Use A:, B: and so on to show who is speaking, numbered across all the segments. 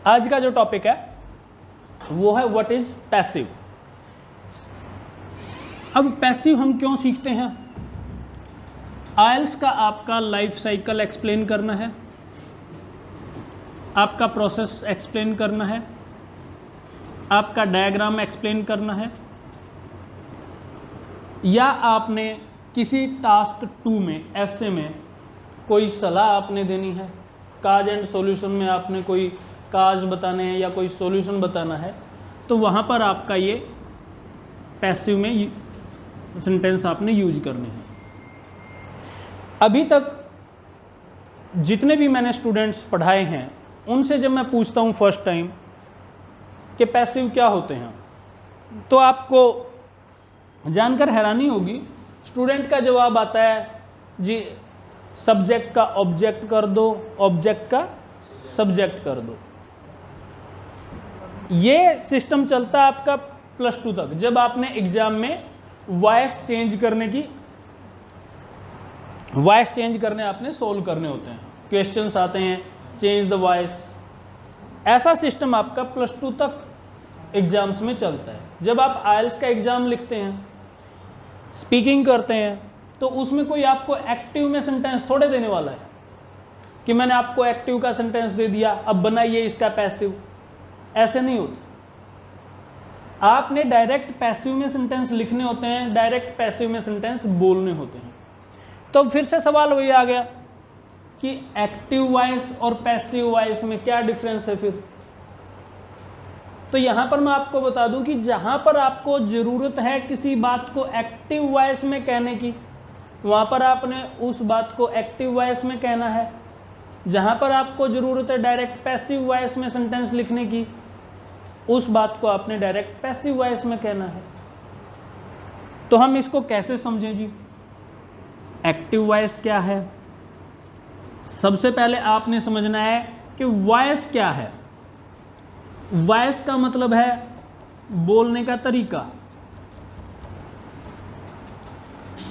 A: आज का जो टॉपिक है वो है व्हाट इज पैसिव। अब पैसिव हम क्यों सीखते हैं? आइल्स का आपका लाइफ साइकिल एक्सप्लेन करना है, आपका प्रोसेस एक्सप्लेन करना है, आपका डायग्राम एक्सप्लेन करना है, या आपने किसी टास्क 2 में ऐसे में कोई सलाह आपने देनी है, काज एंड सॉल्यूशन में आपने कोई काज बताने हैं या कोई सॉल्यूशन बताना है, तो वहाँ पर आपका ये पैसिव में सेंटेंस आपने यूज करने हैं। अभी तक जितने भी मैंने स्टूडेंट्स पढ़ाए हैं उनसे जब मैं पूछता हूँ फर्स्ट टाइम कि पैसिव क्या होते हैं, तो आपको जानकर हैरानी होगी। स्टूडेंट का जवाब आता है जी सब्जेक्ट का ऑब्जेक्ट कर दो, ऑब्जेक्ट का सब्जेक्ट कर दो। ये सिस्टम चलता है आपका +2 तक, जब आपने एग्जाम में वॉइस चेंज करने आपने सोल्व करने होते हैं, क्वेश्चंस आते हैं चेंज द वॉइस। ऐसा सिस्टम आपका +2 तक एग्जाम्स में चलता है। जब आप आइल्स का एग्जाम लिखते हैं, स्पीकिंग करते हैं, तो उसमें कोई आपको एक्टिव में सेंटेंस थोड़े देने वाला है कि मैंने आपको एक्टिव का सेंटेंस दे दिया, अब बनाइए इसका पैसिव। ऐसे नहीं होता। आपने डायरेक्ट पैसिव में सेंटेंस लिखने होते हैं, डायरेक्ट पैसिव में सेंटेंस बोलने होते हैं। तो फिर से सवाल वही आ गया कि एक्टिव वॉइस और पैसिव वॉइस में क्या डिफरेंस है फिर। तो यहां पर मैं आपको बता दूं कि जहां पर आपको जरूरत है किसी बात को एक्टिव वॉइस में कहने की, वहां पर आपने उस बात को एक्टिव वॉइस में कहना है। जहां पर आपको जरूरत है डायरेक्ट पैसिव वॉइस में सेंटेंस लिखने की, उस बात को आपने डायरेक्ट पैसिव वॉइस में कहना है। तो हम इसको कैसे समझें जी? एक्टिव वॉइस क्या है? सबसे पहले आपने समझना है कि वॉइस क्या है। वॉइस का मतलब है बोलने का तरीका।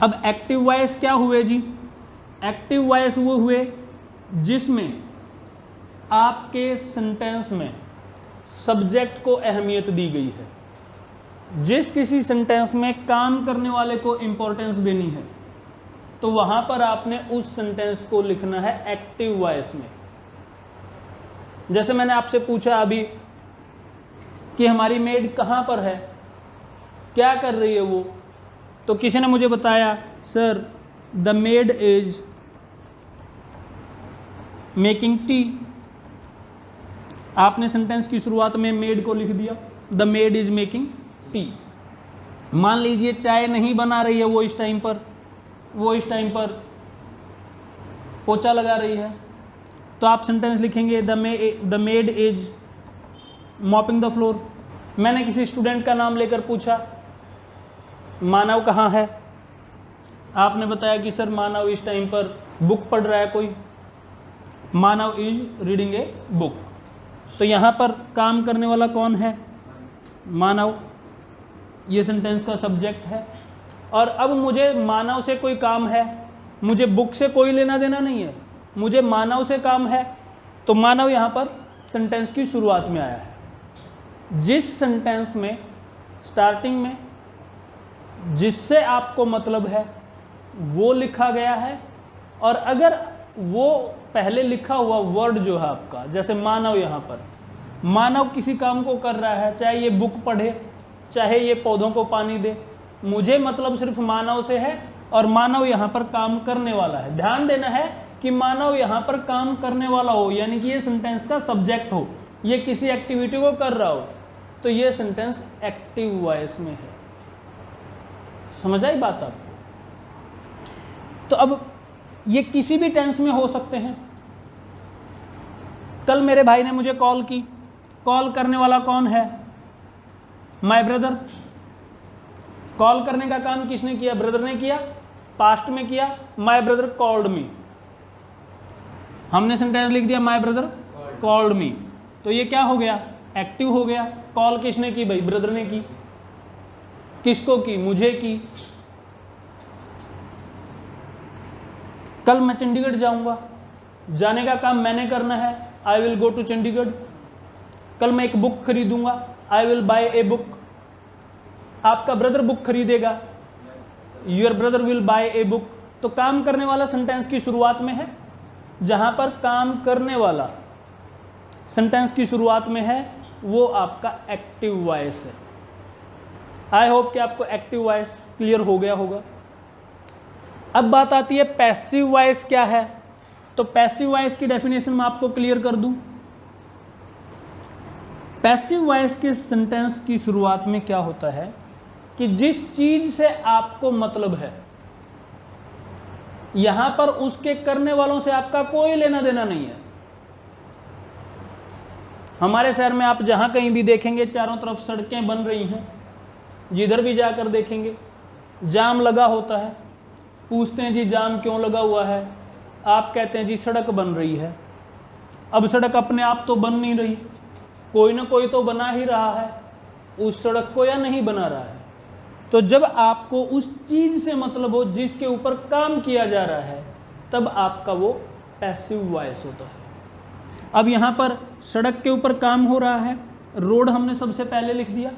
A: अब एक्टिव वॉइस क्या हुए जी? एक्टिव वॉइस वो हुए जिसमें आपके सेंटेंस में सब्जेक्ट को अहमियत दी गई है। जिस किसी सेंटेंस में काम करने वाले को इंपॉर्टेंस देनी है, तो वहां पर आपने उस सेंटेंस को लिखना है एक्टिव वॉइस में। जैसे मैंने आपसे पूछा अभी कि हमारी मेड कहां पर है, क्या कर रही है वो, तो किसी ने मुझे बताया sir the made is making tea. आपने सेंटेंस की शुरुआत में मेड को लिख दिया, the made is making tea. मान लीजिए चाय नहीं बना रही है वो इस टाइम पर पोछा लगा रही है, तो आप सेंटेंस लिखेंगे the made is mopping the floor. मैंने किसी स्टूडेंट का नाम लेकर पूछा मानव कहाँ है, आपने बताया कि सर मानव इस टाइम पर बुक पढ़ रहा है कोई, मानव इज रीडिंग ए बुक। तो यहाँ पर काम करने वाला कौन है? मानव। ये सेंटेंस का सब्जेक्ट है। और अब मुझे मानव से कोई काम है, मुझे बुक से कोई लेना देना नहीं है, मुझे मानव से काम है, तो मानव यहाँ पर सेंटेंस की शुरुआत में आया है। जिस सेंटेंस में स्टार्टिंग में जिससे आपको मतलब है वो लिखा गया है, और अगर वो पहले लिखा हुआ वर्ड जो है आपका, जैसे मानव, यहाँ पर मानव किसी काम को कर रहा है, चाहे ये बुक पढ़े, चाहे ये पौधों को पानी दे, मुझे मतलब सिर्फ मानव से है, और मानव यहाँ पर काम करने वाला है। ध्यान देना है कि मानव यहाँ पर काम करने वाला हो, यानी कि ये सेंटेंस का सब्जेक्ट हो, ये किसी एक्टिविटी को कर रहा हो, तो ये सेंटेंस एक्टिव वॉइस में है। समझ आई बात आपको? तो अब ये किसी भी टेंस में हो सकते हैं। कल मेरे भाई ने मुझे कॉल की, कॉल करने वाला कौन है? My brother. कॉल करने का काम किसने किया? ब्रदर ने किया, पास्ट में किया, माय ब्रदर कॉल्ड मी। हमने सेंटेंस लिख दिया माय ब्रदर कॉल्ड मी, तो ये क्या हो गया? एक्टिव हो गया। कॉल किसने की भाई? ब्रदर ने की। किसको की? मुझे की। कल मैं चंडीगढ़ जाऊंगा, जाने का काम मैंने करना है, I will go to Chandigarh. कल मैं एक बुक खरीदूंगा, I will buy a book. आपका ब्रदर बुक खरीदेगा, your brother will buy a book. तो काम करने वाला सेंटेंस की शुरुआत में है, जहां पर काम करने वाला सेंटेंस की शुरुआत में है वो आपका एक्टिव वॉइस है। आई होप कि आपको एक्टिव वॉइस क्लियर हो गया होगा। अब बात आती है पैसिव वॉइस क्या है। तो पैसिव वॉइस की डेफिनेशन मैं आपको क्लियर कर दूं। पैसिव वॉइस के सेंटेंस की शुरुआत में क्या होता है कि जिस चीज से आपको मतलब है, यहां पर उसके करने वालों से आपका कोई लेना देना नहीं है। हमारे शहर में आप जहां कहीं भी देखेंगे चारों तरफ सड़कें बन रही हैं, जिधर भी जाकर देखेंगे जाम लगा होता है। पूछते हैं जी जाम क्यों लगा हुआ है, आप कहते हैं जी सड़क बन रही है। अब सड़क अपने आप तो बन नहीं रही, कोई ना कोई तो बना ही रहा है उस सड़क को, या नहीं बना रहा है। तो जब आपको उस चीज से मतलब हो जिसके ऊपर काम किया जा रहा है, तब आपका वो पैसिव वॉइस होता है। अब यहां पर सड़क के ऊपर काम हो रहा है, रोड हमने सबसे पहले लिख दिया।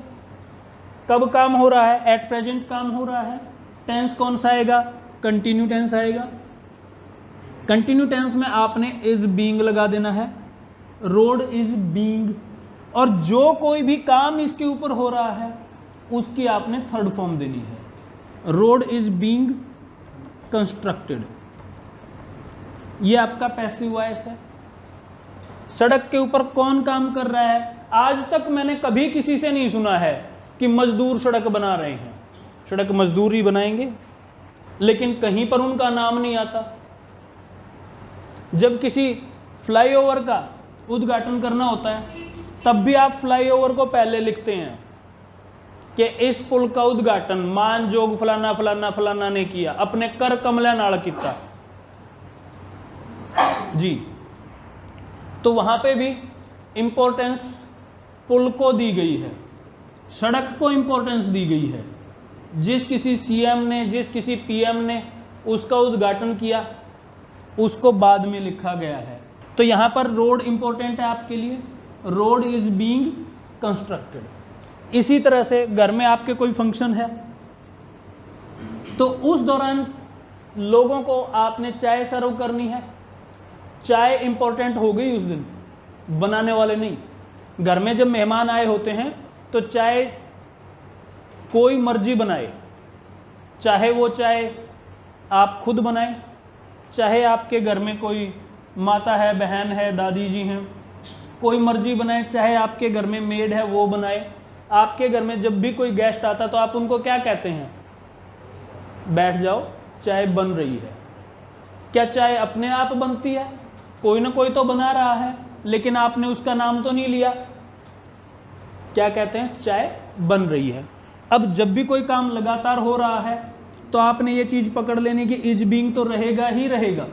A: कब काम हो रहा है, एट प्रेजेंट काम हो रहा है। टेंस कौन सा आएगा, कंटिन्यू टेंस आएगा। कंटिन्यू टेंस में आपने इज बीइंग लगा देना है, रोड इज बीइंग। और जो कोई भी काम इसके ऊपर हो रहा है उसकी आपने थर्ड फॉर्म देनी है, रोड इज बीइंग कंस्ट्रक्टेड। ये आपका पैसिव वॉइस है। सड़क के ऊपर कौन काम कर रहा है, आज तक मैंने कभी किसी से नहीं सुना है कि मजदूर सड़क बना रहे हैं। सड़क मजदूर ही बनाएंगे, लेकिन कहीं पर उनका नाम नहीं आता। जब किसी फ्लाईओवर का उद्घाटन करना होता है तब भी आप फ्लाईओवर को पहले लिखते हैं कि इस पुल का उद्घाटन मान जोग फलाना फलाना फलाना ने किया, अपने कर कमला नाल किया जी। तो वहां पे भी इंपॉर्टेंस पुल को दी गई है, सड़क को इंपॉर्टेंस दी गई है। जिस किसी सीएम ने, जिस किसी पीएम ने उसका उद्घाटन किया, उसको बाद में लिखा गया है। तो यहां पर रोड इंपॉर्टेंट है आपके लिए, रोड इज बीइंग कंस्ट्रक्टेड। इसी तरह से घर में आपके कोई फंक्शन है तो उस दौरान लोगों को आपने चाय सर्व करनी है, चाय इंपॉर्टेंट हो गई उस दिन, बनाने वाले नहीं। घर में जब मेहमान आए होते हैं तो चाय कोई मर्जी बनाए, चाहे वो चाय आप खुद बनाएं, चाहे आपके घर में कोई माता है, बहन है, दादी जी हैं, कोई मर्जी बनाए, चाहे आपके घर में मेड है वो बनाए। आपके घर में जब भी कोई गेस्ट आता तो आप उनको क्या कहते हैं, बैठ जाओ चाय बन रही है। क्या चाय अपने आप बनती है, कोई ना कोई तो बना रहा है, लेकिन आपने उसका नाम तो नहीं लिया, क्या कहते हैं, चाय बन रही है। अब जब भी कोई काम लगातार हो रहा है तो आपने ये चीज पकड़ लेनी कि इज बीइंग तो रहेगा ही रहेगा।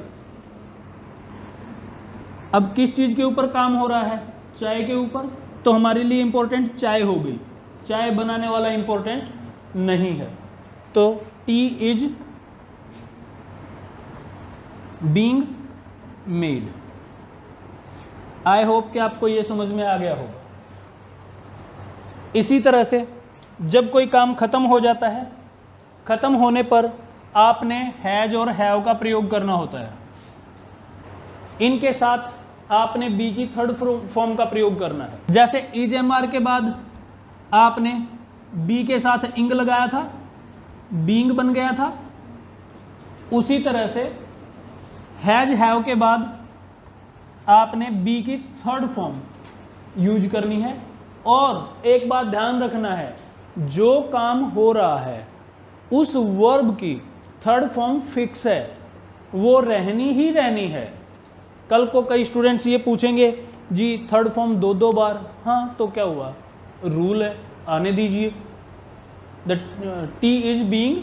A: अब किस चीज के ऊपर काम हो रहा है, चाय के ऊपर, तो हमारे लिए इंपॉर्टेंट चाय हो गई, चाय बनाने वाला इंपॉर्टेंट नहीं है। तो T is being made. I hope कि आपको ये समझ में आ गया होगा। इसी तरह से जब कोई काम खत्म हो जाता है, खत्म होने पर आपने हैज और हैव का प्रयोग करना होता है। इनके साथ आपने बी की थर्ड फॉर्म का प्रयोग करना है। जैसे इज एम आर के बाद आपने बी के साथ इंग लगाया था, बीइंग बन गया था। उसी तरह से हैज हैव के बाद आपने बी की थर्ड फॉर्म यूज करनी है। और एक बात ध्यान रखना है, जो काम हो रहा है उस वर्ब की थर्ड फॉर्म फिक्स है, वो रहनी ही रहनी है। कल को कई स्टूडेंट्स ये पूछेंगे जी थर्ड फॉर्म दो दो बार, हाँ तो क्या हुआ, रूल है, आने दीजिए। The T is being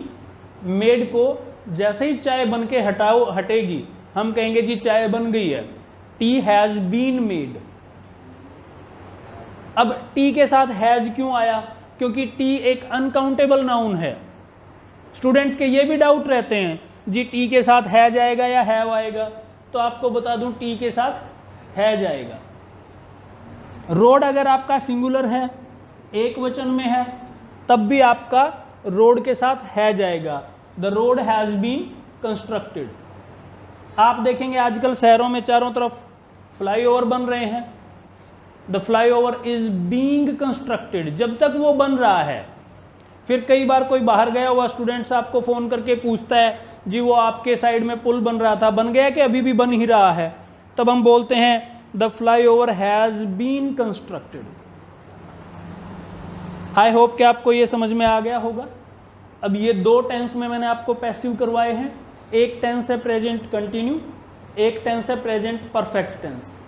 A: made को जैसे ही चाय बन के हटेगी, हम कहेंगे जी चाय बन गई है, टी हैज बीन मेड। अब टी के साथ हैज क्यों आया, क्योंकि टी एक अनकाउंटेबल नाउन है। स्टूडेंट्स के ये भी डाउट रहते हैं जी टी के साथ हैज आएगा या हैव आएगा, तो आपको बता दूं टी के साथ हैज आएगा। रोड अगर आपका सिंगुलर है, एक वचन में है, तब भी आपका रोड के साथ है जाएगा, the road has been constructed. आप देखेंगे आजकल शहरों में चारों तरफ फ्लाईओवर बन रहे हैं, the flyover is being constructed, जब तक वो बन रहा है। फिर कई बार कोई बाहर गया हुआ स्टूडेंट्स आपको फोन करके पूछता है, जी वो आपके साइड में पुल बन रहा था, बन गया कि अभी भी बन ही रहा है? तब हम बोलते हैं the flyover has been constructed. I hope कि आपको ये समझ में आ गया होगा। अब ये दो टेंस में मैंने आपको पैसिव करवाए हैं, एक टेंस है प्रेजेंट कंटिन्यू, एक टेंस है प्रेजेंट परफेक्ट टेंस।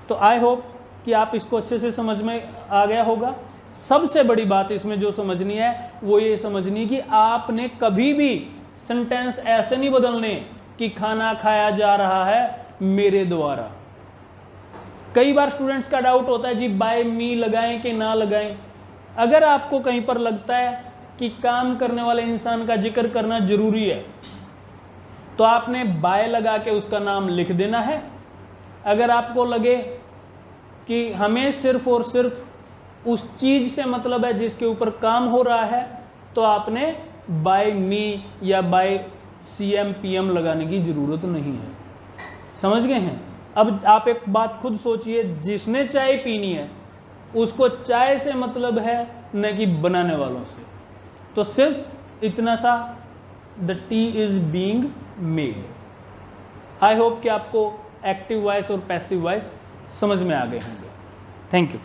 A: तो आई होप कि आप इसको अच्छे से समझ में आ गया होगा। सबसे बड़ी बात इसमें जो समझनी है वो ये समझनी कि आपने कभी भी सेंटेंस ऐसे नहीं बदलने कि खाना खाया जा रहा है मेरे द्वारा। कई बार स्टूडेंट्स का डाउट होता है जी बाय मी लगाएं कि ना लगाएं। अगर आपको कहीं पर लगता है कि काम करने वाले इंसान का जिक्र करना जरूरी है तो आपने बाय लगा के उसका नाम लिख देना है। अगर आपको लगे कि हमें सिर्फ और सिर्फ उस चीज से मतलब है जिसके ऊपर काम हो रहा है तो आपने बाय मी या बाय CM PM लगाने की जरूरत नहीं है। समझ गए हैं? अब आप एक बात खुद सोचिए, जिसने चाय पीनी है उसको चाय से मतलब है न कि बनाने वालों से। तो सिर्फ इतना सा, the T is being made. I hope कि आपको एक्टिव वॉइस और पैसिव वॉइस समझ में आ गए होंगे। Thank you.